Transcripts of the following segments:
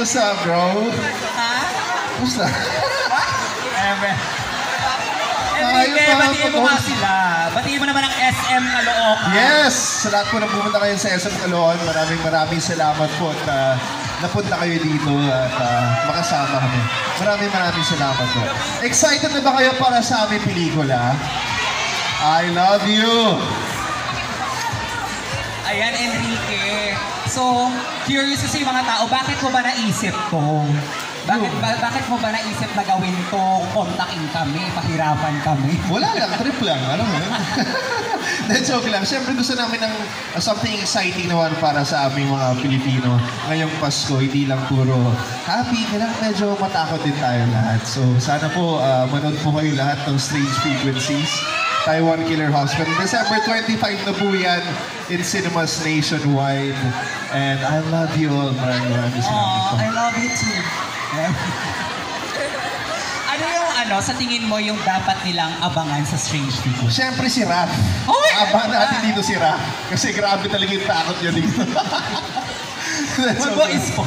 what's up, bro? Ha? Kumusta? Enrique, batiin mo nga sila. Batiin mo naman ang SM Caloocan. Yes! Sa lahat po na pumunta kayo sa SM Caloocan, maraming salamat po at napunta kayo dito at makasama kami. Maraming salamat po. Excited na ba kayo para sa aming pelikula? I love you! Ayan, Enrique. So, curious kasi yung mga tao, bakit mo ba naisip to? Bakit mo ba naisip na gawin to? Kontakin kami, pahirapan kami. Wala lang, trip lang. Alam mo yun? Joke lang. Siyempre gusto namin ng something exciting naman para sa aming mga Pilipino. Ngayong Pasko, hindi lang puro happy. Kailangan medyo matakot din tayo lahat. So sana po manood po kayo lahat ng Strange Frequencies. Taiwan Killer Hospital. December 25 na po yan in cinemas nationwide. And I love you all. Maraming salamat po. I love you too. Ano yung sa tingin mo yung dapat nilang abangan sa Strange Frequencies? Siyempre si Raph. Abangan natin dito si Raph. Kasi grabe talaga yung takot niya dito. Mag-voice po.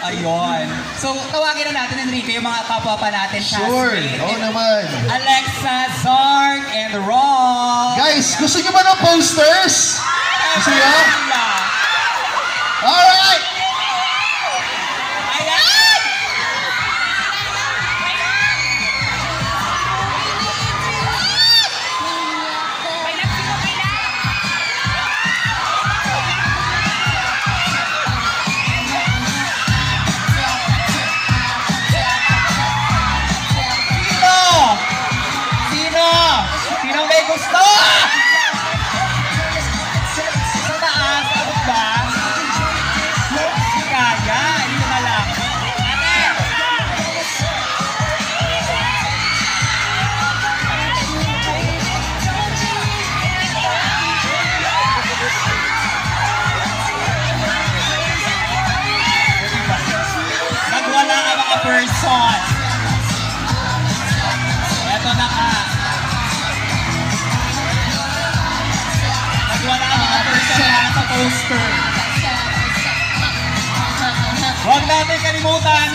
Ayun. So, tawagin na natin, Enrique, yung mga kapwa pa natin. Sure. Oo naman. Alexa, Zark, and Rob. Guys, gusto niyo ba ng posters? Gusto niyo? Alright! Ayan! Sinong may gusto? Sa taas, abot ba? Kaya, dito na lang. Nagwala ang mga person. Eto na ka. Wala ang mga person na sa poster. Huwag natin kalimutan